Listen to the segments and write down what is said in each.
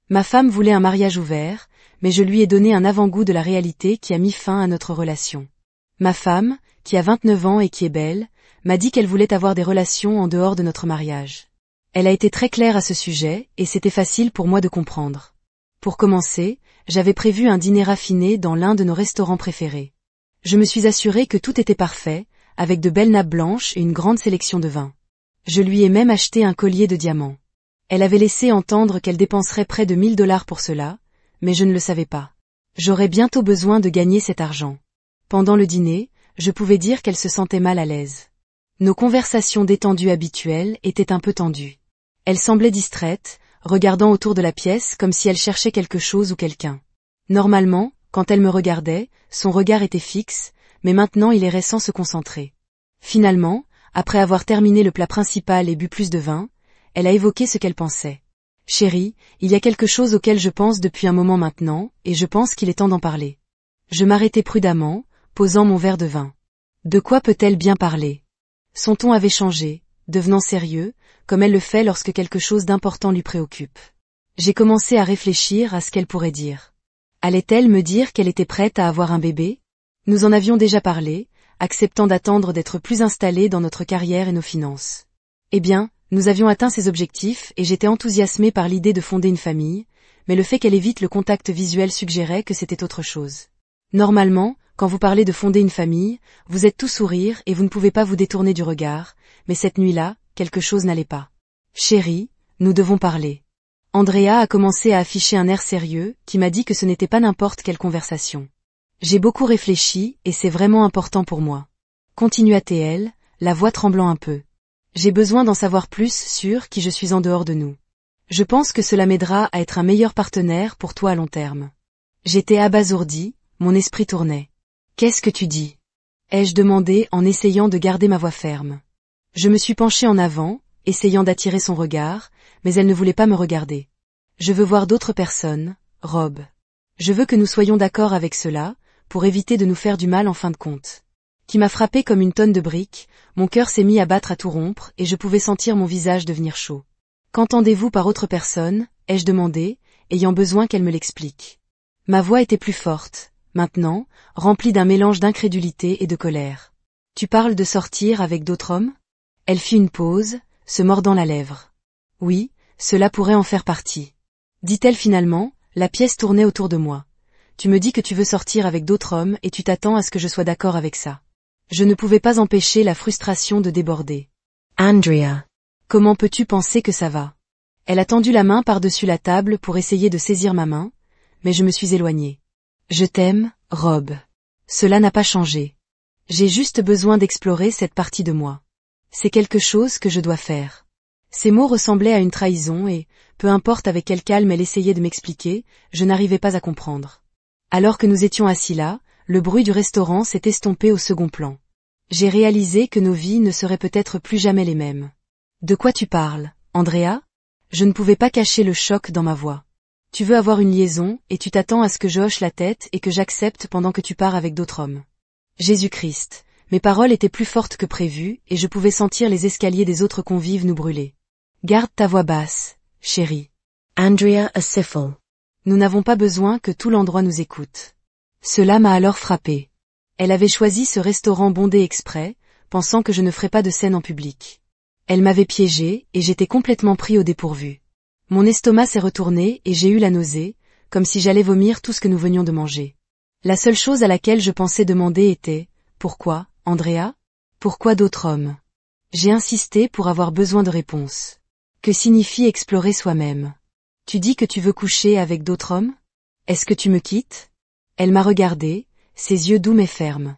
Ma femme voulait un mariage ouvert, mais je lui ai donné un avant-goût de la réalité qui a mis fin à notre relation. Ma femme, qui a 29 ans et qui est belle, m'a dit qu'elle voulait avoir des relations en dehors de notre mariage. Elle a été très claire à ce sujet, et c'était facile pour moi de comprendre. Pour commencer, j'avais prévu un dîner raffiné dans l'un de nos restaurants préférés. Je me suis assurée que tout était parfait, avec de belles nappes blanches et une grande sélection de vins. Je lui ai même acheté un collier de diamants. Elle avait laissé entendre qu'elle dépenserait près de $1000 pour cela, mais je ne le savais pas. J'aurais bientôt besoin de gagner cet argent. Pendant le dîner, je pouvais dire qu'elle se sentait mal à l'aise. Nos conversations détendues habituelles étaient un peu tendues. Elle semblait distraite, regardant autour de la pièce comme si elle cherchait quelque chose ou quelqu'un. Normalement, quand elle me regardait, son regard était fixe, mais maintenant il errait sans se concentrer. Finalement, après avoir terminé le plat principal et bu plus de vin, elle a évoqué ce qu'elle pensait. « Chérie, il y a quelque chose auquel je pense depuis un moment maintenant, et je pense qu'il est temps d'en parler. » Je m'arrêtai prudemment, posant mon verre de vin. De quoi peut-elle bien parler? Son ton avait changé, devenant sérieux, comme elle le fait lorsque quelque chose d'important lui préoccupe. J'ai commencé à réfléchir à ce qu'elle pourrait dire. Allait-elle me dire qu'elle était prête à avoir un bébé? Nous en avions déjà parlé, acceptant d'attendre d'être plus installés dans notre carrière et nos finances. Eh bien, nous avions atteint ces objectifs et j'étais enthousiasmée par l'idée de fonder une famille, mais le fait qu'elle évite le contact visuel suggérait que c'était autre chose. Normalement, quand vous parlez de fonder une famille, vous êtes tout sourire et vous ne pouvez pas vous détourner du regard, mais cette nuit-là, quelque chose n'allait pas. Chérie, nous devons parler. Andrea a commencé à afficher un air sérieux, qui m'a dit que ce n'était pas n'importe quelle conversation. J'ai beaucoup réfléchi et c'est vraiment important pour moi. Continua-t-elle, la voix tremblant un peu. J'ai besoin d'en savoir plus sur qui je suis en dehors de nous. Je pense que cela m'aidera à être un meilleur partenaire pour toi à long terme. J'étais abasourdie, mon esprit tournait. Qu'est-ce que tu dis? Ai-je demandé en essayant de garder ma voix ferme. Je me suis penchée en avant, essayant d'attirer son regard, mais elle ne voulait pas me regarder. Je veux voir d'autres personnes, Rob. Je veux que nous soyons d'accord avec cela, pour éviter de nous faire du mal en fin de compte. Qui m'a frappé comme une tonne de briques, mon cœur s'est mis à battre à tout rompre et je pouvais sentir mon visage devenir chaud. Qu'entendez-vous par autre personne, ai-je demandé, ayant besoin qu'elle me l'explique. Ma voix était plus forte, maintenant, remplie d'un mélange d'incrédulité et de colère. Tu parles de sortir avec d'autres hommes? Elle fit une pause, se mordant la lèvre. Oui, cela pourrait en faire partie. Dit-elle finalement, la pièce tournait autour de moi. Tu me dis que tu veux sortir avec d'autres hommes et tu t'attends à ce que je sois d'accord avec ça. Je ne pouvais pas empêcher la frustration de déborder. Andrea, comment peux-tu penser que ça va? Elle a tendu la main par-dessus la table pour essayer de saisir ma main, mais je me suis éloignée. Je t'aime, Rob. Cela n'a pas changé. J'ai juste besoin d'explorer cette partie de moi. C'est quelque chose que je dois faire. Ces mots ressemblaient à une trahison et, peu importe avec quel calme elle essayait de m'expliquer, je n'arrivais pas à comprendre. Alors que nous étions assis là, le bruit du restaurant s'est estompé au second plan. J'ai réalisé que nos vies ne seraient peut-être plus jamais les mêmes. De quoi tu parles, Andrea? Je ne pouvais pas cacher le choc dans ma voix. Tu veux avoir une liaison, et tu t'attends à ce que je hoche la tête et que j'accepte pendant que tu pars avec d'autres hommes. Jésus-Christ, mes paroles étaient plus fortes que prévu, et je pouvais sentir les escaliers des autres convives nous brûler. Garde ta voix basse, chérie. Andrea Acifel. Nous n'avons pas besoin que tout l'endroit nous écoute. Cela m'a alors frappé. Elle avait choisi ce restaurant bondé exprès, pensant que je ne ferais pas de scène en public. Elle m'avait piégé, et j'étais complètement pris au dépourvu. Mon estomac s'est retourné et j'ai eu la nausée, comme si j'allais vomir tout ce que nous venions de manger. La seule chose à laquelle je pensais demander était « Pourquoi, Andrea? Pourquoi d'autres hommes ?» J'ai insisté pour avoir besoin de réponses. Que signifie explorer soi-même? Tu dis que tu veux coucher avec d'autres hommes? Est-ce que tu me quittes? Elle m'a regardé, ses yeux doux mais fermes.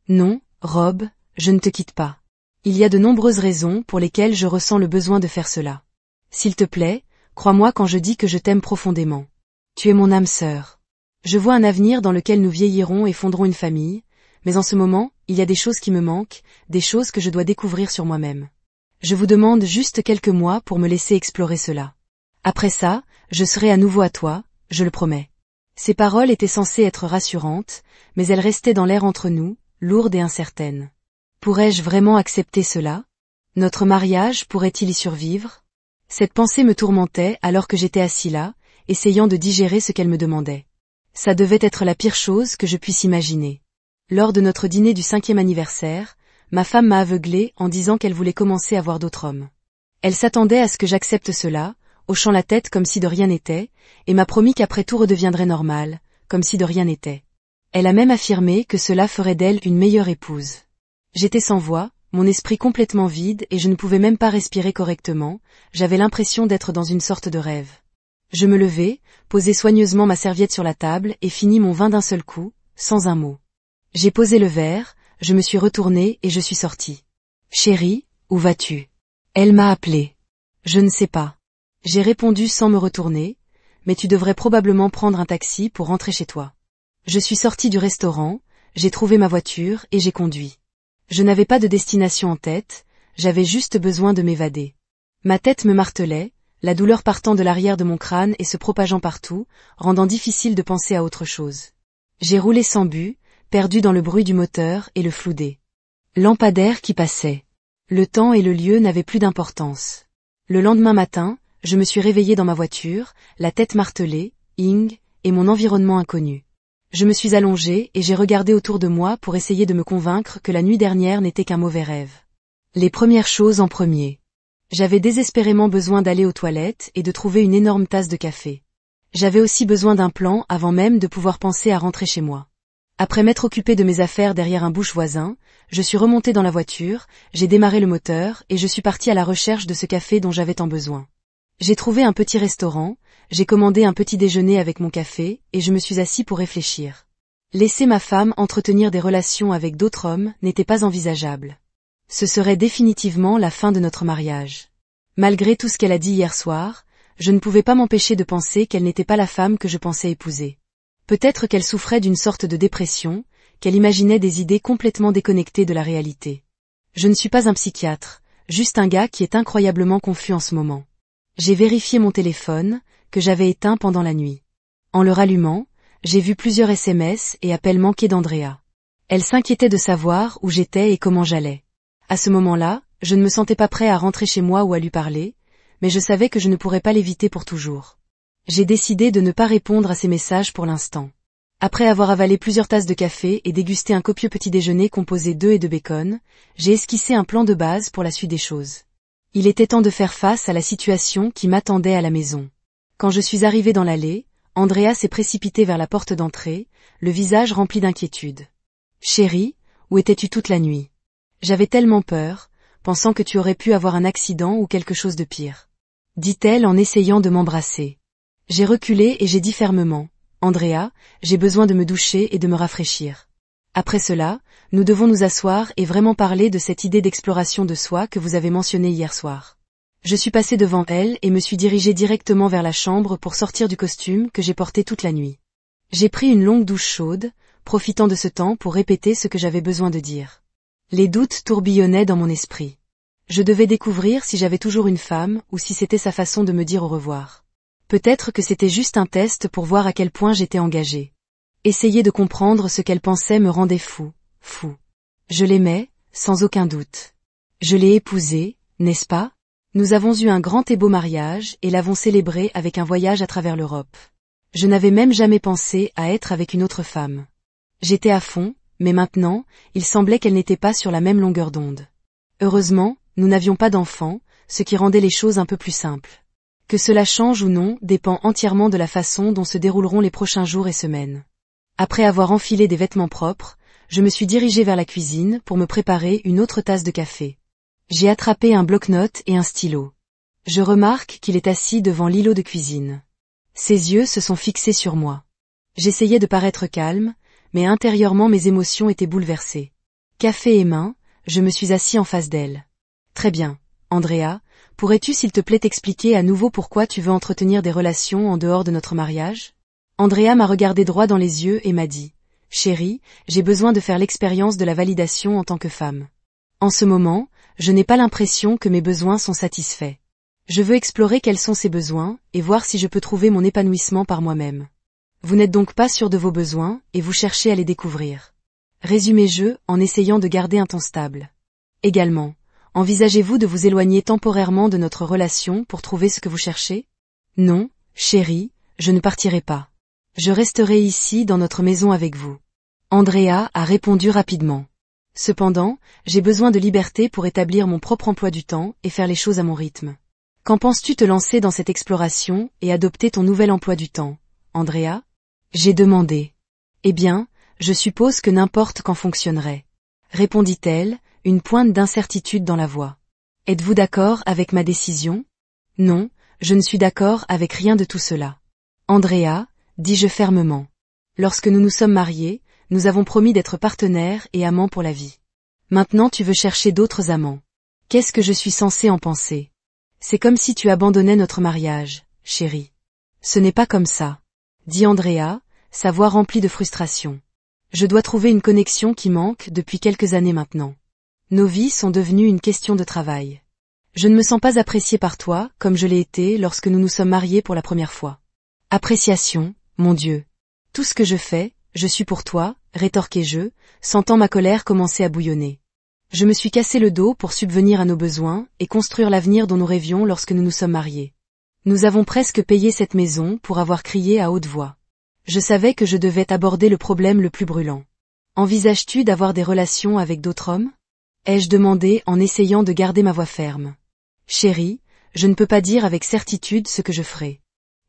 Non, Rob, je ne te quitte pas. Il y a de nombreuses raisons pour lesquelles je ressens le besoin de faire cela. S'il te plaît, crois-moi quand je dis que je t'aime profondément. Tu es mon âme sœur. Je vois un avenir dans lequel nous vieillirons et fonderons une famille, mais en ce moment, il y a des choses qui me manquent, des choses que je dois découvrir sur moi-même. Je vous demande juste quelques mois pour me laisser explorer cela. Après ça, je serai à nouveau à toi, je le promets. Ces paroles étaient censées être rassurantes, mais elles restaient dans l'air entre nous, lourdes et incertaines. Pourrais-je vraiment accepter cela? Notre mariage pourrait-il y survivre? Cette pensée me tourmentait alors que j'étais assis là, essayant de digérer ce qu'elle me demandait. Ça devait être la pire chose que je puisse imaginer. Lors de notre dîner du 5e anniversaire, ma femme m'a aveuglée en disant qu'elle voulait commencer à voir d'autres hommes. Elle s'attendait à ce que j'accepte cela, hochant la tête comme si de rien n'était, et m'a promis qu'après tout redeviendrait normal, comme si de rien n'était. Elle a même affirmé que cela ferait d'elle une meilleure épouse. J'étais sans voix, mon esprit complètement vide et je ne pouvais même pas respirer correctement, j'avais l'impression d'être dans une sorte de rêve. Je me levai, posai soigneusement ma serviette sur la table et finis mon vin d'un seul coup, sans un mot. J'ai posé le verre, je me suis retournée et je suis sortie. Chérie, où vas-tu? Elle m'a appelé. Je ne sais pas. J'ai répondu sans me retourner, mais tu devrais probablement prendre un taxi pour rentrer chez toi. Je suis sortie du restaurant, j'ai trouvé ma voiture et j'ai conduit. Je n'avais pas de destination en tête, j'avais juste besoin de m'évader. Ma tête me martelait, la douleur partant de l'arrière de mon crâne et se propageant partout, rendant difficile de penser à autre chose. J'ai roulé sans but, perdu dans le bruit du moteur et le flou des lampadaires qui passaient. Le temps et le lieu n'avaient plus d'importance. Le lendemain matin, je me suis réveillée dans ma voiture, la tête martelée, et mon environnement inconnu. Je me suis allongée et j'ai regardé autour de moi pour essayer de me convaincre que la nuit dernière n'était qu'un mauvais rêve. Les premières choses en premier. J'avais désespérément besoin d'aller aux toilettes et de trouver une énorme tasse de café. J'avais aussi besoin d'un plan avant même de pouvoir penser à rentrer chez moi. Après m'être occupée de mes affaires derrière un bouche voisin, je suis remontée dans la voiture, j'ai démarré le moteur et je suis partie à la recherche de ce café dont j'avais tant besoin. J'ai trouvé un petit restaurant, j'ai commandé un petit déjeuner avec mon café et je me suis assis pour réfléchir. Laisser ma femme entretenir des relations avec d'autres hommes n'était pas envisageable. Ce serait définitivement la fin de notre mariage. Malgré tout ce qu'elle a dit hier soir, je ne pouvais pas m'empêcher de penser qu'elle n'était pas la femme que je pensais épouser. Peut-être qu'elle souffrait d'une sorte de dépression, qu'elle imaginait des idées complètement déconnectées de la réalité. Je ne suis pas un psychiatre, juste un gars qui est incroyablement confus en ce moment. J'ai vérifié mon téléphone, que j'avais éteint pendant la nuit. En le rallumant, j'ai vu plusieurs SMS et appels manqués d'Andrea. Elle s'inquiétait de savoir où j'étais et comment j'allais. À ce moment-là, je ne me sentais pas prêt à rentrer chez moi ou à lui parler, mais je savais que je ne pourrais pas l'éviter pour toujours. J'ai décidé de ne pas répondre à ses messages pour l'instant. Après avoir avalé plusieurs tasses de café et dégusté un copieux petit déjeuner composé d'œufs et de bacon, j'ai esquissé un plan de base pour la suite des choses. Il était temps de faire face à la situation qui m'attendait à la maison. Quand je suis arrivée dans l'allée, Andrea s'est précipitée vers la porte d'entrée, le visage rempli d'inquiétude. « Chérie, où étais-tu toute la nuit? J'avais tellement peur, pensant que tu aurais pu avoir un accident ou quelque chose de pire. » dit-elle en essayant de m'embrasser. J'ai reculé et j'ai dit fermement, « Andrea, j'ai besoin de me doucher et de me rafraîchir. Après cela, nous devons nous asseoir et vraiment parler de cette idée d'exploration de soi que vous avez mentionnée hier soir. » Je suis passée devant elle et me suis dirigée directement vers la chambre pour sortir du costume que j'ai porté toute la nuit. J'ai pris une longue douche chaude, profitant de ce temps pour répéter ce que j'avais besoin de dire. Les doutes tourbillonnaient dans mon esprit. Je devais découvrir si j'avais toujours une femme ou si c'était sa façon de me dire au revoir. Peut-être que c'était juste un test pour voir à quel point j'étais engagée. Essayer de comprendre ce qu'elle pensait me rendait fou. Je l'aimais, sans aucun doute. Je l'ai épousée, n'est-ce pas? Nous avons eu un grand et beau mariage et l'avons célébré avec un voyage à travers l'Europe. Je n'avais même jamais pensé à être avec une autre femme. J'étais à fond, mais maintenant, il semblait qu'elle n'était pas sur la même longueur d'onde. Heureusement, nous n'avions pas d'enfants, ce qui rendait les choses un peu plus simples. Que cela change ou non dépend entièrement de la façon dont se dérouleront les prochains jours et semaines. Après avoir enfilé des vêtements propres, je me suis dirigée vers la cuisine pour me préparer une autre tasse de café. J'ai attrapé un bloc-notes et un stylo. Je remarque qu'il est assis devant l'îlot de cuisine. Ses yeux se sont fixés sur moi. J'essayais de paraître calme, mais intérieurement mes émotions étaient bouleversées. Café et main, je me suis assis en face d'elle. Très bien, Andrea, pourrais-tu s'il te plaît t'expliquer à nouveau pourquoi tu veux entretenir des relations en dehors de notre mariage? Andrea m'a regardé droit dans les yeux et m'a dit, « Chérie, j'ai besoin de faire l'expérience de la validation en tant que femme. En ce moment, je n'ai pas l'impression que mes besoins sont satisfaits. Je veux explorer quels sont ces besoins et voir si je peux trouver mon épanouissement par moi-même. Vous n'êtes donc pas sûr de vos besoins et vous cherchez à les découvrir. » Résumez-je en essayant de garder un ton stable. Également, envisagez-vous de vous éloigner temporairement de notre relation pour trouver ce que vous cherchez? Non, chérie, je ne partirai pas. Je resterai ici dans notre maison avec vous. Andrea a répondu rapidement. Cependant, j'ai besoin de liberté pour établir mon propre emploi du temps et faire les choses à mon rythme. Qu'en penses-tu te lancer dans cette exploration et adopter ton nouvel emploi du temps, Andrea? J'ai demandé. Eh bien, je suppose que n'importe quand fonctionnerait. Répondit-elle, une pointe d'incertitude dans la voix. Êtes-vous d'accord avec ma décision? Non, je ne suis d'accord avec rien de tout cela. Andrea, dis-je fermement. Lorsque nous nous sommes mariés, nous avons promis d'être partenaires et amants pour la vie. Maintenant tu veux chercher d'autres amants. Qu'est-ce que je suis censée en penser? C'est comme si tu abandonnais notre mariage, chérie. Ce n'est pas comme ça, dit Andrea, sa voix remplie de frustration. Je dois trouver une connexion qui manque depuis quelques années maintenant. Nos vies sont devenues une question de travail. Je ne me sens pas appréciée par toi comme je l'ai été lorsque nous nous sommes mariés pour la première fois. Appréciation, mon Dieu. Tout ce que je fais, je suis pour toi, rétorquai-je, sentant ma colère commencer à bouillonner. Je me suis cassé le dos pour subvenir à nos besoins et construire l'avenir dont nous rêvions lorsque nous nous sommes mariés. Nous avons presque payé cette maison pour avoir crié à haute voix. Je savais que je devais aborder le problème le plus brûlant. Envisages-tu d'avoir des relations avec d'autres hommes? Ai-je demandé en essayant de garder ma voix ferme. Chérie, je ne peux pas dire avec certitude ce que je ferai.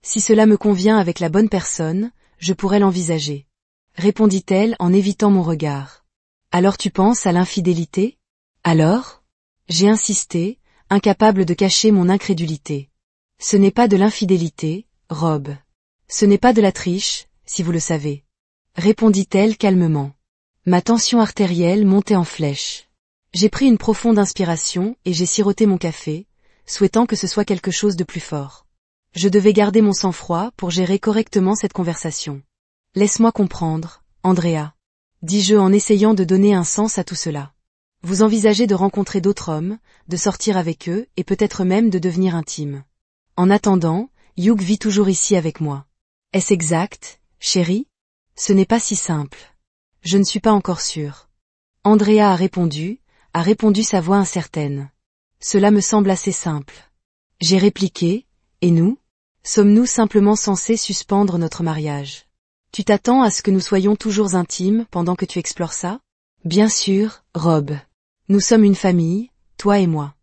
Si cela me convient avec la bonne personne, je pourrais l'envisager. Répondit-elle en évitant mon regard. Alors tu penses à l'infidélité? Alors? J'ai insisté, incapable de cacher mon incrédulité. Ce n'est pas de l'infidélité, Rob. Ce n'est pas de la triche, si vous le savez. Répondit-elle calmement. Ma tension artérielle montait en flèche. J'ai pris une profonde inspiration et j'ai siroté mon café, souhaitant que ce soit quelque chose de plus fort. Je devais garder mon sang-froid pour gérer correctement cette conversation. Laisse-moi comprendre, Andrea. Dis-je en essayant de donner un sens à tout cela. Vous envisagez de rencontrer d'autres hommes, de sortir avec eux et peut-être même de devenir intime. En attendant, Hugh vit toujours ici avec moi. Est-ce exact, chérie? Ce n'est pas si simple. Je ne suis pas encore sûre. Andrea a répondu sa voix incertaine. Cela me semble assez simple. J'ai répliqué, et nous? Sommes-nous simplement censés suspendre notre mariage? Tu t'attends à ce que nous soyons toujours intimes pendant que tu explores ça? Bien sûr, Rob. Nous sommes une famille, toi et moi.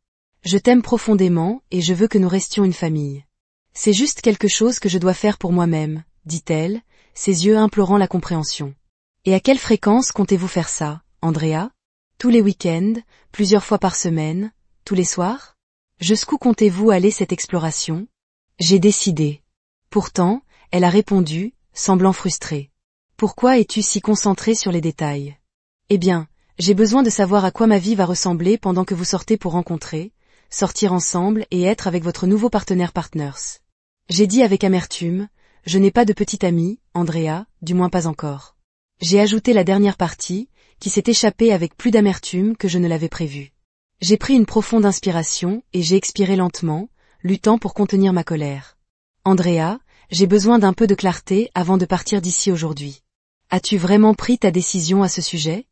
Je t'aime profondément et je veux que nous restions une famille. C'est juste quelque chose que je dois faire pour moi-même, dit-elle, ses yeux implorant la compréhension. Et à quelle fréquence comptez-vous faire ça, Andrea? Tous les week-ends, plusieurs fois par semaine, tous les soirs? Jusqu'où comptez-vous aller cette exploration? J'ai décidé. Pourtant, elle a répondu, semblant frustrée. Pourquoi es-tu si concentrée sur les détails? Eh bien, j'ai besoin de savoir à quoi ma vie va ressembler pendant que vous sortez pour sortir ensemble et être avec votre nouveau partners. J'ai dit avec amertume, je n'ai pas de petite amie, Andrea, du moins pas encore. J'ai ajouté la dernière partie, qui s'est échappée avec plus d'amertume que je ne l'avais prévu. J'ai pris une profonde inspiration et j'ai expiré lentement, luttant pour contenir ma colère. Andrea, j'ai besoin d'un peu de clarté avant de partir d'ici aujourd'hui. As-tu vraiment pris ta décision à ce sujet?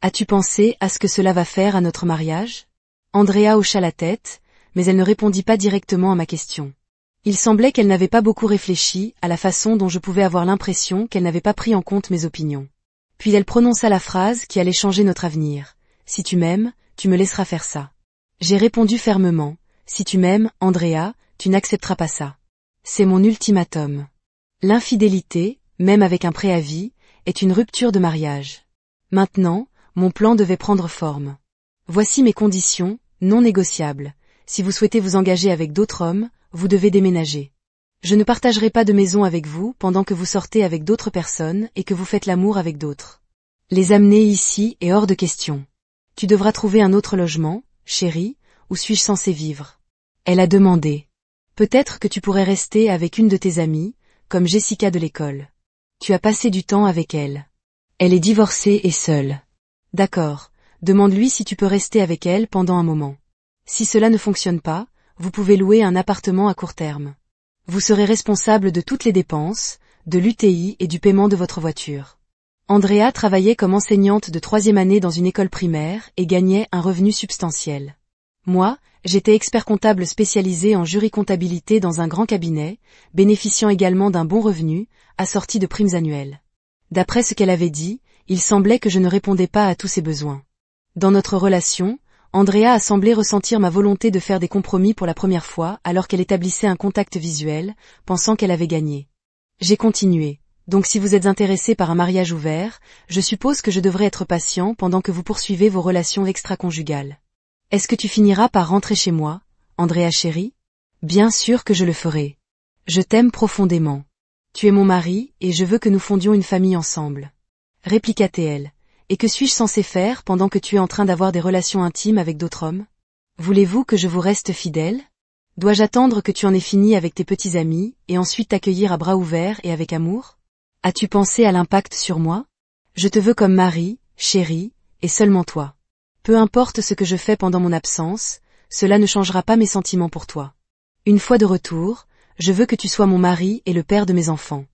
As-tu pensé à ce que cela va faire à notre mariage? Andrea hocha la tête, mais elle ne répondit pas directement à ma question. Il semblait qu'elle n'avait pas beaucoup réfléchi à la façon dont je pouvais avoir l'impression qu'elle n'avait pas pris en compte mes opinions. Puis elle prononça la phrase qui allait changer notre avenir. Si tu m'aimes, tu me laisseras faire ça. J'ai répondu fermement. Si tu m'aimes, Andrea, tu n'accepteras pas ça. C'est mon ultimatum. L'infidélité, même avec un préavis, est une rupture de mariage. Maintenant, mon plan devait prendre forme. Voici mes conditions, non négociables. Si vous souhaitez vous engager avec d'autres hommes, vous devez déménager. Je ne partagerai pas de maison avec vous pendant que vous sortez avec d'autres personnes et que vous faites l'amour avec d'autres. Les amener ici est hors de question. Tu devras trouver un autre logement, chérie, où suis-je censée vivre? Elle a demandé. Peut-être que tu pourrais rester avec une de tes amies, comme Jessica de l'école. Tu as passé du temps avec elle. Elle est divorcée et seule. D'accord, demande-lui si tu peux rester avec elle pendant un moment. Si cela ne fonctionne pas, vous pouvez louer un appartement à court terme. Vous serez responsable de toutes les dépenses, de l'UTI et du paiement de votre voiture. Andrea travaillait comme enseignante de 3e année dans une école primaire et gagnait un revenu substantiel. Moi, j'étais expert comptable spécialisé en juricomptabilité dans un grand cabinet, bénéficiant également d'un bon revenu, assorti de primes annuelles. D'après ce qu'elle avait dit, il semblait que je ne répondais pas à tous ses besoins. Dans notre relation, Andrea a semblé ressentir ma volonté de faire des compromis pour la première fois alors qu'elle établissait un contact visuel, pensant qu'elle avait gagné. J'ai continué. Donc si vous êtes intéressé par un mariage ouvert, je suppose que je devrais être patient pendant que vous poursuivez vos relations extra-conjugales. Est-ce que tu finiras par rentrer chez moi, Andrea chérie? Bien sûr que je le ferai. Je t'aime profondément. Tu es mon mari, et je veux que nous fondions une famille ensemble. Répliqua-t-elle. Et que suis-je censé faire pendant que tu es en train d'avoir des relations intimes avec d'autres hommes? Voulez-vous que je vous reste fidèle? Dois-je attendre que tu en aies fini avec tes petits amis, et ensuite t'accueillir à bras ouverts et avec amour? As-tu pensé à l'impact sur moi? Je te veux comme mari, chérie, et seulement toi. Peu importe ce que je fais pendant mon absence, cela ne changera pas mes sentiments pour toi. Une fois de retour, je veux que tu sois mon mari et le père de mes enfants.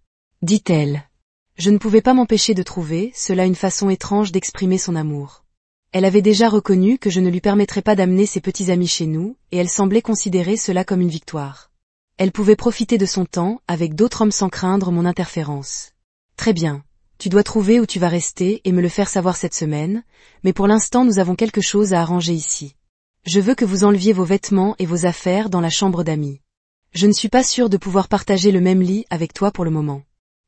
Dit-elle. Je ne pouvais pas m'empêcher de trouver cela une façon étrange d'exprimer son amour. Elle avait déjà reconnu que je ne lui permettrais pas d'amener ses petits amis chez nous, et elle semblait considérer cela comme une victoire. Elle pouvait profiter de son temps avec d'autres hommes sans craindre mon interférence. Très bien. Tu dois trouver où tu vas rester et me le faire savoir cette semaine, mais pour l'instant nous avons quelque chose à arranger ici. Je veux que vous enleviez vos vêtements et vos affaires dans la chambre d'amis. Je ne suis pas sûre de pouvoir partager le même lit avec toi pour le moment.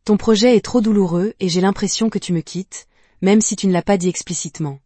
Ton projet est trop douloureux et j'ai l'impression que tu me quittes, même si tu ne l'as pas dit explicitement.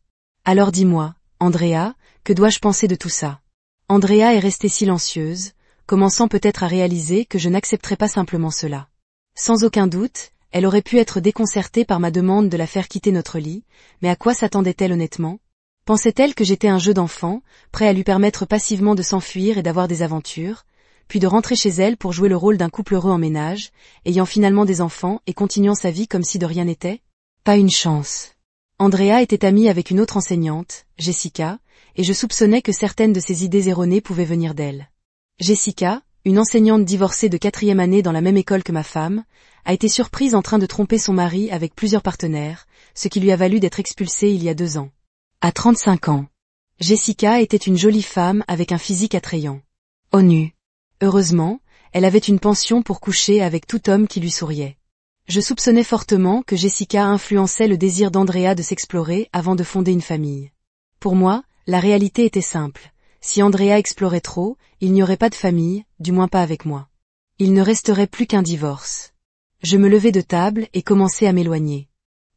Alors dis-moi, Andrea, que dois-je penser de tout ça? Andrea est restée silencieuse, commençant peut-être à réaliser que je n'accepterais pas simplement cela. Sans aucun doute, elle aurait pu être déconcertée par ma demande de la faire quitter notre lit, mais à quoi s'attendait-elle honnêtement? Pensait-elle que j'étais un jeu d'enfant, prêt à lui permettre passivement de s'enfuir et d'avoir des aventures, puis de rentrer chez elle pour jouer le rôle d'un couple heureux en ménage, ayant finalement des enfants et continuant sa vie comme si de rien n'était? Pas une chance. Andrea était amie avec une autre enseignante, Jessica, et je soupçonnais que certaines de ses idées erronées pouvaient venir d'elle. Jessica, une enseignante divorcée de 4e année dans la même école que ma femme, a été surprise en train de tromper son mari avec plusieurs partenaires, ce qui lui a valu d'être expulsée il y a 2 ans. À 35 ans. Jessica était une jolie femme avec un physique attrayant. Nu. Heureusement, elle avait une penchant pour coucher avec tout homme qui lui souriait. Je soupçonnais fortement que Jessica influençait le désir d'Andrea de s'explorer avant de fonder une famille. Pour moi, la réalité était simple. Si Andrea explorait trop, il n'y aurait pas de famille, du moins pas avec moi. Il ne resterait plus qu'un divorce. Je me levai de table et commençai à m'éloigner.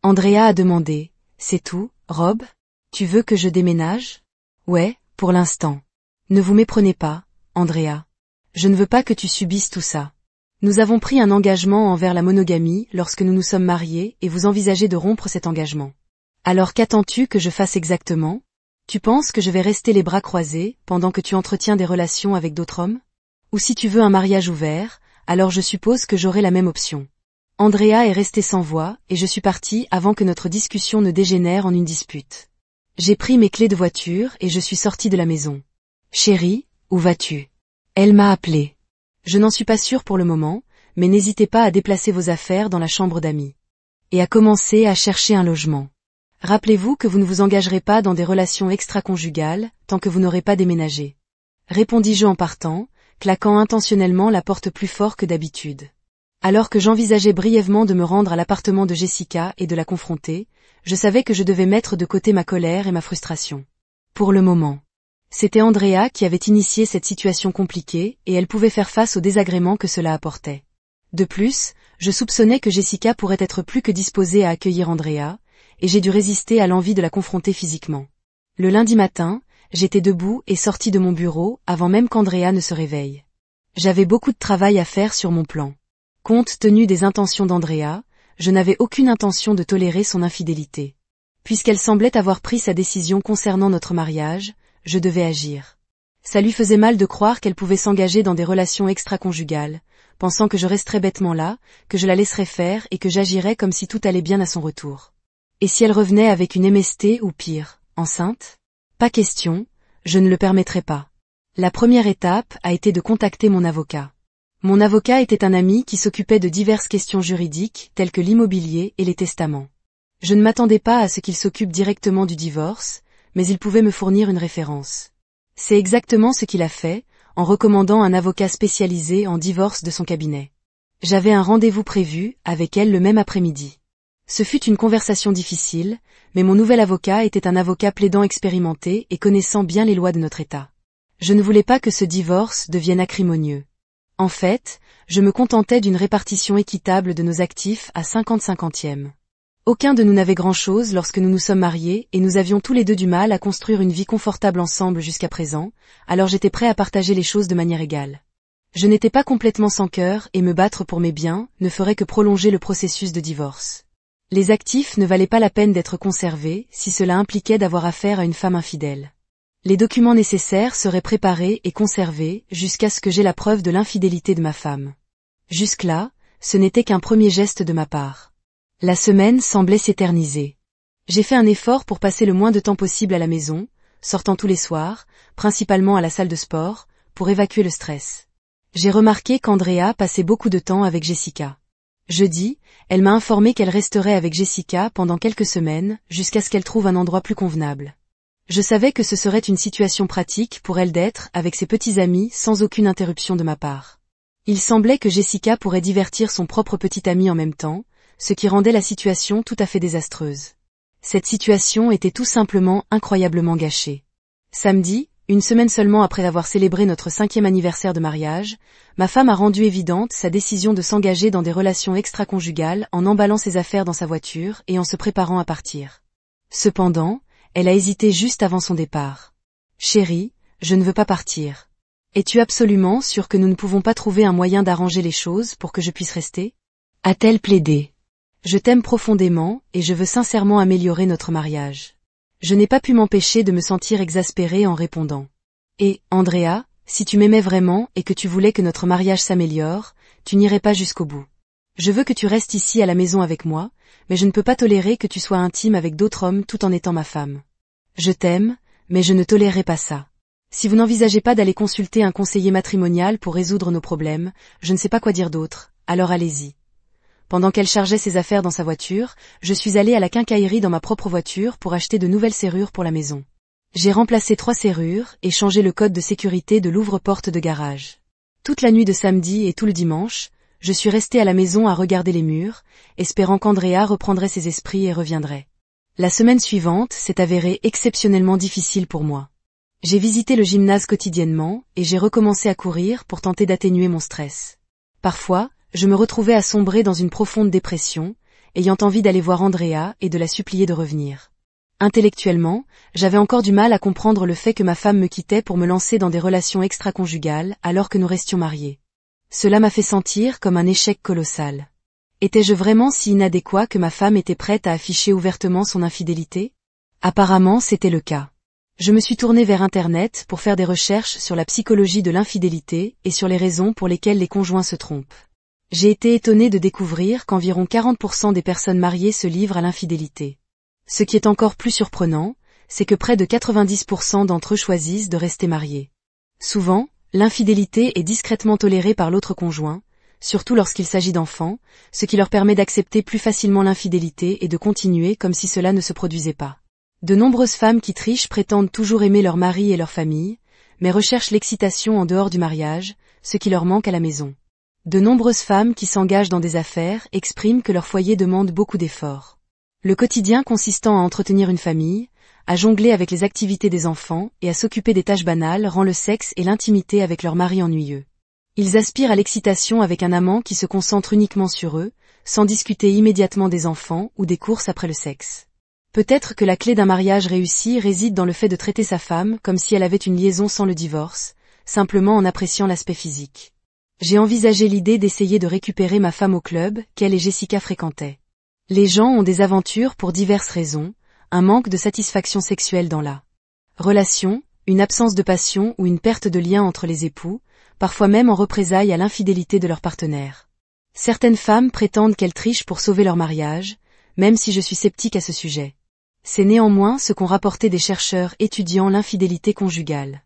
Andrea a demandé, « C'est tout, Rob? Tu veux que je déménage? » Ouais, pour l'instant. Ne vous méprenez pas, Andrea. Je ne veux pas que tu subisses tout ça. Nous avons pris un engagement envers la monogamie lorsque nous nous sommes mariés et vous envisagez de rompre cet engagement. Alors qu'attends-tu que je fasse exactement? Tu penses que je vais rester les bras croisés pendant que tu entretiens des relations avec d'autres hommes? Ou si tu veux un mariage ouvert, alors je suppose que j'aurai la même option. Andrea est restée sans voix et je suis partie avant que notre discussion ne dégénère en une dispute. J'ai pris mes clés de voiture et je suis sortie de la maison. Chérie, où vas-tu? Elle m'a appelé. Je n'en suis pas sûre pour le moment, mais n'hésitez pas à déplacer vos affaires dans la chambre d'amis. Et à commencer à chercher un logement. Rappelez-vous que vous ne vous engagerez pas dans des relations extra-conjugales tant que vous n'aurez pas déménagé. Répondis-je en partant, claquant intentionnellement la porte plus fort que d'habitude. Alors que j'envisageais brièvement de me rendre à l'appartement de Jessica et de la confronter, je savais que je devais mettre de côté ma colère et ma frustration. Pour le moment. C'était Andrea qui avait initié cette situation compliquée et elle pouvait faire face aux désagréments que cela apportait. De plus, je soupçonnais que Jessica pourrait être plus que disposée à accueillir Andrea, et j'ai dû résister à l'envie de la confronter physiquement. Le lundi matin, j'étais debout et sortie de mon bureau avant même qu'Andrea ne se réveille. J'avais beaucoup de travail à faire sur mon plan. Compte tenu des intentions d'Andrea, je n'avais aucune intention de tolérer son infidélité. Puisqu'elle semblait avoir pris sa décision concernant notre mariage, je devais agir. Ça lui faisait mal de croire qu'elle pouvait s'engager dans des relations extra-conjugales, pensant que je resterais bêtement là, que je la laisserais faire et que j'agirais comme si tout allait bien à son retour. Et si elle revenait avec une MST ou pire, enceinte? Pas question, je ne le permettrais pas. La première étape a été de contacter mon avocat. Mon avocat était un ami qui s'occupait de diverses questions juridiques telles que l'immobilier et les testaments. Je ne m'attendais pas à ce qu'il s'occupe directement du divorce, mais il pouvait me fournir une référence. C'est exactement ce qu'il a fait, en recommandant un avocat spécialisé en divorce de son cabinet. J'avais un rendez-vous prévu, avec elle le même après-midi. Ce fut une conversation difficile, mais mon nouvel avocat était un avocat plaidant expérimenté et connaissant bien les lois de notre État. Je ne voulais pas que ce divorce devienne acrimonieux. En fait, je me contentais d'une répartition équitable de nos actifs à 50-50e. Aucun de nous n'avait grand-chose lorsque nous nous sommes mariés et nous avions tous les deux du mal à construire une vie confortable ensemble jusqu'à présent, alors j'étais prêt à partager les choses de manière égale. Je n'étais pas complètement sans cœur et me battre pour mes biens ne ferait que prolonger le processus de divorce. Les actifs ne valaient pas la peine d'être conservés si cela impliquait d'avoir affaire à une femme infidèle. Les documents nécessaires seraient préparés et conservés jusqu'à ce que j'aie la preuve de l'infidélité de ma femme. Jusque-là, ce n'était qu'un premier geste de ma part. La semaine semblait s'éterniser. J'ai fait un effort pour passer le moins de temps possible à la maison, sortant tous les soirs, principalement à la salle de sport, pour évacuer le stress. J'ai remarqué qu'Andrea passait beaucoup de temps avec Jessica. Jeudi, elle m'a informé qu'elle resterait avec Jessica pendant quelques semaines, jusqu'à ce qu'elle trouve un endroit plus convenable. Je savais que ce serait une situation pratique pour elle d'être avec ses petits amis sans aucune interruption de ma part. Il semblait que Jessica pourrait divertir son propre petit ami en même temps, ce qui rendait la situation tout à fait désastreuse. Cette situation était tout simplement incroyablement gâchée. Samedi, une semaine seulement après avoir célébré notre 5e anniversaire de mariage, ma femme a rendu évidente sa décision de s'engager dans des relations extra-conjugales en emballant ses affaires dans sa voiture et en se préparant à partir. Cependant, elle a hésité juste avant son départ. « Chérie, je ne veux pas partir. Es-tu absolument sûre que nous ne pouvons pas trouver un moyen d'arranger les choses pour que je puisse rester ?» a-t-elle plaidé. Je t'aime profondément et je veux sincèrement améliorer notre mariage. Je n'ai pas pu m'empêcher de me sentir exaspérée en répondant. Et, Andrea, si tu m'aimais vraiment et que tu voulais que notre mariage s'améliore, tu n'irais pas jusqu'au bout. Je veux que tu restes ici à la maison avec moi, mais je ne peux pas tolérer que tu sois intime avec d'autres hommes tout en étant ma femme. Je t'aime, mais je ne tolérerai pas ça. Si vous n'envisagez pas d'aller consulter un conseiller matrimonial pour résoudre nos problèmes, je ne sais pas quoi dire d'autre, alors allez-y. Pendant qu'elle chargeait ses affaires dans sa voiture, je suis allée à la quincaillerie dans ma propre voiture pour acheter de nouvelles serrures pour la maison. J'ai remplacé 3 serrures et changé le code de sécurité de l'ouvre-porte de garage. Toute la nuit de samedi et tout le dimanche, je suis restée à la maison à regarder les murs, espérant qu'Andrea reprendrait ses esprits et reviendrait. La semaine suivante s'est avérée exceptionnellement difficile pour moi. J'ai visité le gymnase quotidiennement et j'ai recommencé à courir pour tenter d'atténuer mon stress. Parfois, je me retrouvais à sombrer dans une profonde dépression, ayant envie d'aller voir Andrea et de la supplier de revenir. Intellectuellement, j'avais encore du mal à comprendre le fait que ma femme me quittait pour me lancer dans des relations extra-conjugales alors que nous restions mariés. Cela m'a fait sentir comme un échec colossal. Étais-je vraiment si inadéquat que ma femme était prête à afficher ouvertement son infidélité ? Apparemment, c'était le cas. Je me suis tournée vers Internet pour faire des recherches sur la psychologie de l'infidélité et sur les raisons pour lesquelles les conjoints se trompent. J'ai été étonnée de découvrir qu'environ 40% des personnes mariées se livrent à l'infidélité. Ce qui est encore plus surprenant, c'est que près de 90% d'entre eux choisissent de rester mariés. Souvent, l'infidélité est discrètement tolérée par l'autre conjoint, surtout lorsqu'il s'agit d'enfants, ce qui leur permet d'accepter plus facilement l'infidélité et de continuer comme si cela ne se produisait pas. De nombreuses femmes qui trichent prétendent toujours aimer leur mari et leur famille, mais recherchent l'excitation en dehors du mariage, ce qui leur manque à la maison. De nombreuses femmes qui s'engagent dans des affaires expriment que leur foyer demande beaucoup d'efforts. Le quotidien consistant à entretenir une famille, à jongler avec les activités des enfants et à s'occuper des tâches banales rend le sexe et l'intimité avec leur mari ennuyeux. Ils aspirent à l'excitation avec un amant qui se concentre uniquement sur eux, sans discuter immédiatement des enfants ou des courses après le sexe. Peut-être que la clé d'un mariage réussi réside dans le fait de traiter sa femme comme si elle avait une liaison sans le divorce, simplement en appréciant l'aspect physique. J'ai envisagé l'idée d'essayer de récupérer ma femme au club qu'elle et Jessica fréquentaient. Les gens ont des aventures pour diverses raisons, un manque de satisfaction sexuelle dans la relation, une absence de passion ou une perte de lien entre les époux, parfois même en représailles à l'infidélité de leur partenaire. Certaines femmes prétendent qu'elles trichent pour sauver leur mariage, même si je suis sceptique à ce sujet. C'est néanmoins ce qu'ont rapporté des chercheurs étudiant l'infidélité conjugale.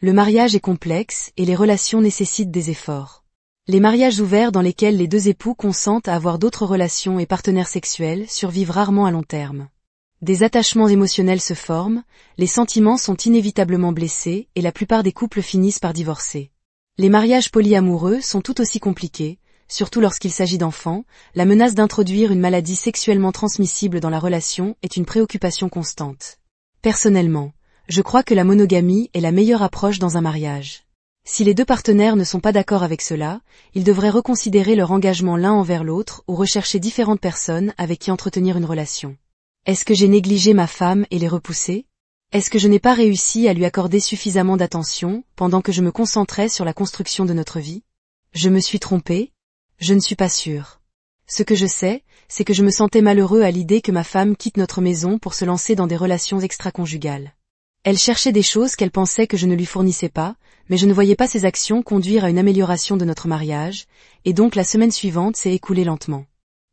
Le mariage est complexe et les relations nécessitent des efforts. Les mariages ouverts dans lesquels les deux époux consentent à avoir d'autres relations et partenaires sexuels survivent rarement à long terme. Des attachements émotionnels se forment, les sentiments sont inévitablement blessés et la plupart des couples finissent par divorcer. Les mariages polyamoureux sont tout aussi compliqués, surtout lorsqu'il s'agit d'enfants. La menace d'introduire une maladie sexuellement transmissible dans la relation est une préoccupation constante. Personnellement, je crois que la monogamie est la meilleure approche dans un mariage. Si les deux partenaires ne sont pas d'accord avec cela, ils devraient reconsidérer leur engagement l'un envers l'autre ou rechercher différentes personnes avec qui entretenir une relation. Est-ce que j'ai négligé ma femme et l'ai repoussée ? Est-ce que je n'ai pas réussi à lui accorder suffisamment d'attention pendant que je me concentrais sur la construction de notre vie ? Je me suis trompée ? Je ne suis pas sûre. Ce que je sais, c'est que je me sentais malheureux à l'idée que ma femme quitte notre maison pour se lancer dans des relations extra-conjugales. Elle cherchait des choses qu'elle pensait que je ne lui fournissais pas, mais je ne voyais pas ces actions conduire à une amélioration de notre mariage, et donc la semaine suivante s'est écoulée lentement.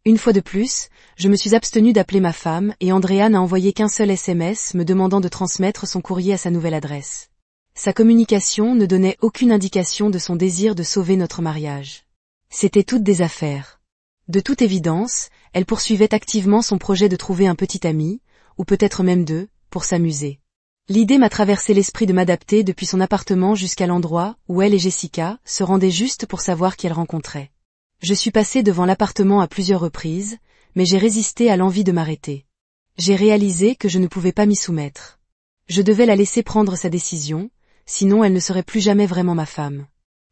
Une fois de plus, je me suis abstenue d'appeler ma femme et Andrea n'a envoyé qu'un seul SMS me demandant de transmettre son courrier à sa nouvelle adresse. Sa communication ne donnait aucune indication de son désir de sauver notre mariage. C'étaient toutes des affaires. De toute évidence, elle poursuivait activement son projet de trouver un petit ami, ou peut-être même deux, pour s'amuser. L'idée m'a traversé l'esprit de m'adapter depuis son appartement jusqu'à l'endroit où elle et Jessica se rendaient juste pour savoir qui elles rencontraient. Je suis passée devant l'appartement à plusieurs reprises, mais j'ai résisté à l'envie de m'arrêter. J'ai réalisé que je ne pouvais pas m'y soumettre. Je devais la laisser prendre sa décision, sinon elle ne serait plus jamais vraiment ma femme.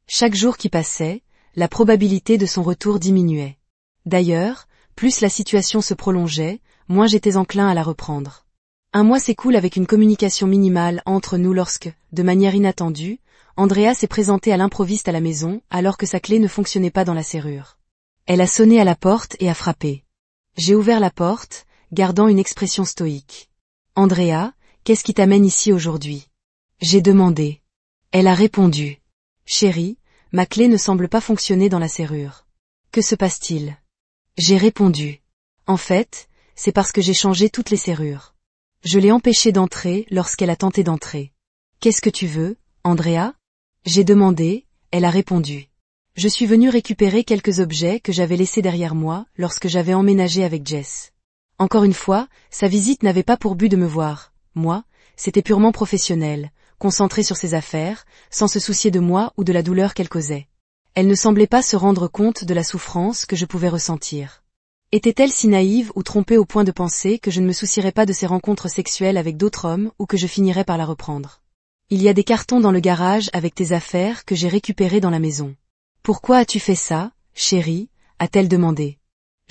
Chaque jour qui passait, la probabilité de son retour diminuait. D'ailleurs, plus la situation se prolongeait, moins j'étais enclin à la reprendre. Un mois s'écoule avec une communication minimale entre nous lorsque, de manière inattendue, Andrea s'est présentée à l'improviste à la maison alors que sa clé ne fonctionnait pas dans la serrure. Elle a sonné à la porte et a frappé. J'ai ouvert la porte, gardant une expression stoïque. « Andrea, qu'est-ce qui t'amène ici aujourd'hui ?» J'ai demandé. Elle a répondu. « Chérie, ma clé ne semble pas fonctionner dans la serrure. Que se passe-t-il ?» J'ai répondu. « En fait, c'est parce que j'ai changé toutes les serrures. Je l'ai empêchée d'entrer lorsqu'elle a tenté d'entrer. Qu'est-ce que tu veux, Andrea ? » J'ai demandé, elle a répondu. Je suis venue récupérer quelques objets que j'avais laissés derrière moi lorsque j'avais emménagé avec Jess. Encore une fois, sa visite n'avait pas pour but de me voir. Moi, c'était purement professionnel, concentré sur ses affaires, sans se soucier de moi ou de la douleur qu'elle causait. Elle ne semblait pas se rendre compte de la souffrance que je pouvais ressentir. Était-elle si naïve ou trompée au point de penser que je ne me soucierais pas de ses rencontres sexuelles avec d'autres hommes ou que je finirais par la reprendre ? Il y a des cartons dans le garage avec tes affaires que j'ai récupérés dans la maison. Pourquoi as-tu fait ça, chérie ? A-t-elle demandé.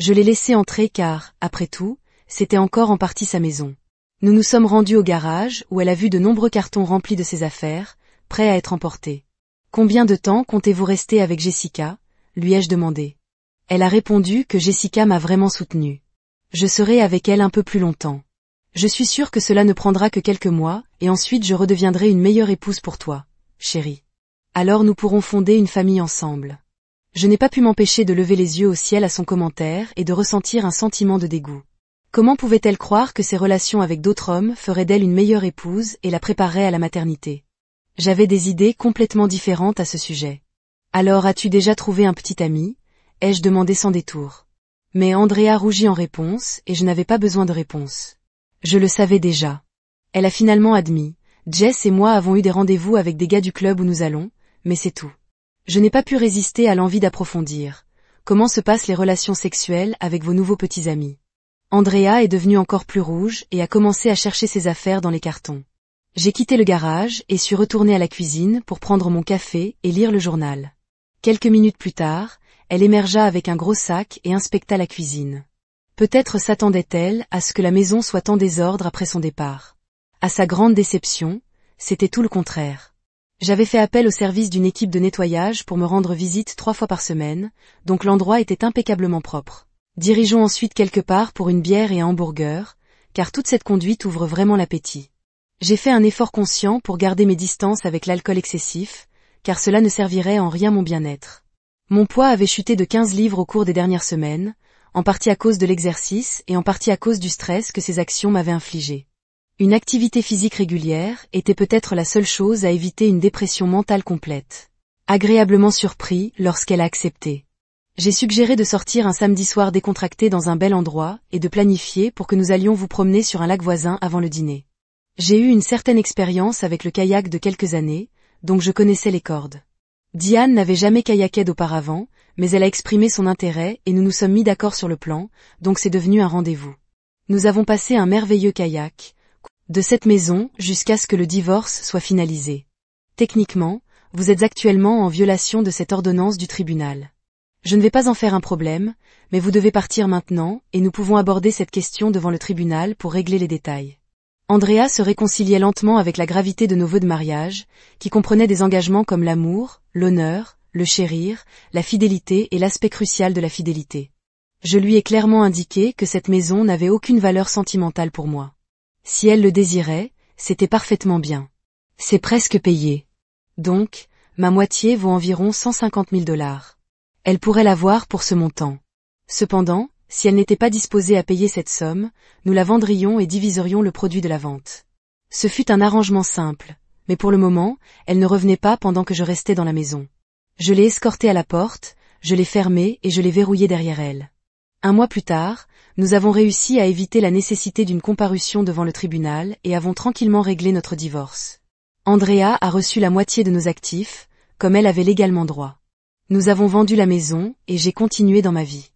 Je l'ai laissé entrer car, après tout, c'était encore en partie sa maison. Nous nous sommes rendus au garage où elle a vu de nombreux cartons remplis de ses affaires, prêts à être emportés. Combien de temps comptez-vous rester avec Jessica ? Lui ai-je demandé. Elle a répondu que Jessica m'a vraiment soutenue. Je serai avec elle un peu plus longtemps. Je suis sûre que cela ne prendra que quelques mois, et ensuite je redeviendrai une meilleure épouse pour toi, chérie. Alors nous pourrons fonder une famille ensemble. Je n'ai pas pu m'empêcher de lever les yeux au ciel à son commentaire et de ressentir un sentiment de dégoût. Comment pouvait-elle croire que ses relations avec d'autres hommes feraient d'elle une meilleure épouse et la prépareraient à la maternité ? J'avais des idées complètement différentes à ce sujet. Alors as-tu déjà trouvé un petit ami ? Ai-je demandé sans détour. Mais Andrea rougit en réponse et je n'avais pas besoin de réponse. Je le savais déjà. Elle a finalement admis. Jess et moi avons eu des rendez-vous avec des gars du club où nous allons, mais c'est tout. Je n'ai pas pu résister à l'envie d'approfondir. Comment se passent les relations sexuelles avec vos nouveaux petits amis ? Andrea est devenue encore plus rouge et a commencé à chercher ses affaires dans les cartons. J'ai quitté le garage et suis retournée à la cuisine pour prendre mon café et lire le journal. Quelques minutes plus tard, elle émergea avec un gros sac et inspecta la cuisine. Peut-être s'attendait-elle à ce que la maison soit en désordre après son départ. À sa grande déception, c'était tout le contraire. J'avais fait appel au service d'une équipe de nettoyage pour me rendre visite 3 fois par semaine, donc l'endroit était impeccablement propre. Dirigeons ensuite quelque part pour une bière et un hamburger, car toute cette conduite ouvre vraiment l'appétit. J'ai fait un effort conscient pour garder mes distances avec l'alcool excessif, car cela ne servirait en rien mon bien-être. Mon poids avait chuté de 15 livres au cours des dernières semaines, en partie à cause de l'exercice et en partie à cause du stress que ces actions m'avaient infligé. Une activité physique régulière était peut-être la seule chose à éviter une dépression mentale complète. Agréablement surpris lorsqu'elle a accepté. J'ai suggéré de sortir un samedi soir décontracté dans un bel endroit et de planifier pour que nous allions vous promener sur un lac voisin avant le dîner. J'ai eu une certaine expérience avec le kayak de quelques années, donc je connaissais les cordes. Diane n'avait jamais kayaké d'auparavant, mais elle a exprimé son intérêt et nous nous sommes mis d'accord sur le plan, donc c'est devenu un rendez-vous. Nous avons passé un merveilleux kayak, de cette maison jusqu'à ce que le divorce soit finalisé. Techniquement, vous êtes actuellement en violation de cette ordonnance du tribunal. Je ne vais pas en faire un problème, mais vous devez partir maintenant et nous pouvons aborder cette question devant le tribunal pour régler les détails. Andrea se réconciliait lentement avec la gravité de nos vœux de mariage, qui comprenaient des engagements comme l'amour, l'honneur, le chérir, la fidélité et l'aspect crucial de la fidélité. Je lui ai clairement indiqué que cette maison n'avait aucune valeur sentimentale pour moi. Si elle le désirait, c'était parfaitement bien. C'est presque payé. Donc, ma moitié vaut environ 150 000 $. Elle pourrait l'avoir pour ce montant. Cependant, si elle n'était pas disposée à payer cette somme, nous la vendrions et diviserions le produit de la vente. Ce fut un arrangement simple, mais pour le moment, elle ne revenait pas pendant que je restais dans la maison. Je l'ai escortée à la porte, je l'ai fermée et je l'ai verrouillée derrière elle. Un mois plus tard, nous avons réussi à éviter la nécessité d'une comparution devant le tribunal et avons tranquillement réglé notre divorce. Andrea a reçu la moitié de nos actifs, comme elle avait légalement droit. Nous avons vendu la maison et j'ai continué dans ma vie.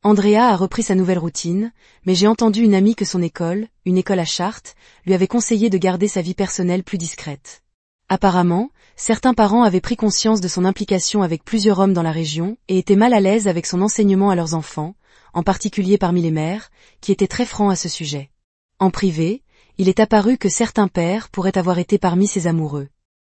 Andrea a repris sa nouvelle routine, mais j'ai entendu une amie que son école, une école à Chartres, lui avait conseillé de garder sa vie personnelle plus discrète. Apparemment, certains parents avaient pris conscience de son implication avec plusieurs hommes dans la région et étaient mal à l'aise avec son enseignement à leurs enfants, en particulier parmi les mères, qui étaient très francs à ce sujet. En privé, il est apparu que certains pères pourraient avoir été parmi ses amoureux.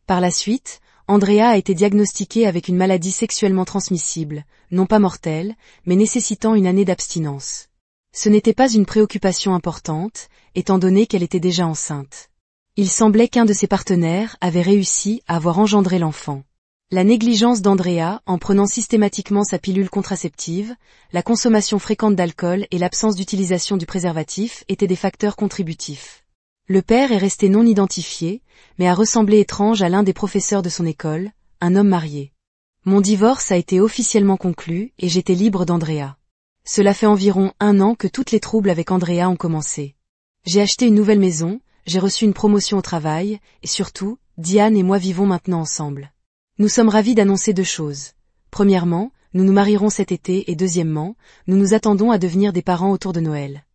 Par la suite, Andrea a été diagnostiquée avec une maladie sexuellement transmissible, non pas mortelle, mais nécessitant une année d'abstinence. Ce n'était pas une préoccupation importante, étant donné qu'elle était déjà enceinte. Il semblait qu'un de ses partenaires avait réussi à avoir engendré l'enfant. La négligence d'Andrea en prenant systématiquement sa pilule contraceptive, la consommation fréquente d'alcool et l'absence d'utilisation du préservatif étaient des facteurs contributifs. Le père est resté non identifié, mais a ressemblé étrange à l'un des professeurs de son école, un homme marié. Mon divorce a été officiellement conclu et j'étais libre d'Andrea. Cela fait environ 1 an que tous les troubles avec Andrea ont commencé. J'ai acheté une nouvelle maison, j'ai reçu une promotion au travail, et surtout, Diane et moi vivons maintenant ensemble. Nous sommes ravis d'annoncer 2 choses. Premièrement, nous nous marierons cet été et deuxièmement, nous nous attendons à devenir des parents autour de Noël.